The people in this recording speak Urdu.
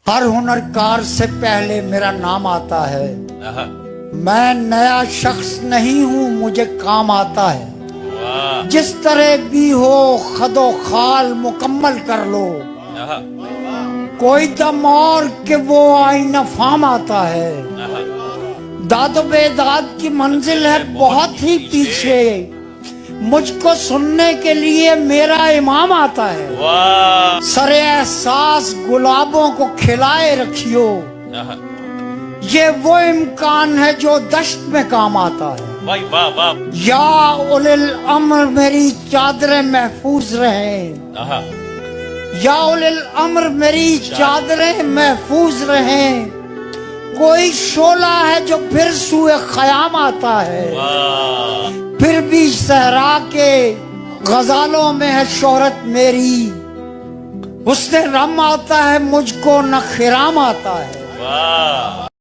ہر ہنرکار سے پہلے میرا نام آتا ہے. میں نیا شخص نہیں ہوں, مجھے کام آتا ہے. جس طرح بھی ہو خد و خال مکمل کر لو. کوئی دم اور کہ وہ آئینہ فام آتا ہے. داد و بیداد کی منزل ہے بہت ہی پیچھے, مجھ کو سننے کے لیے میرا امام آتا ہے. سر احساس گلابوں کو کھلائے رکھیو, یہ وہ امکان ہے جو دشت میں کام آتا ہے. یا اولی الامر میری چادریں محفوظ رہیں, یا اولی الامر میری چادریں محفوظ رہیں. کوئی شعلہ ہے جو پھر سوئے خیام آتا ہے. پھر بھی صحرا کے غزالوں میں ہے شہرت میری. حسن رم آتا ہے مجھ کو نہ خرام آتا ہے.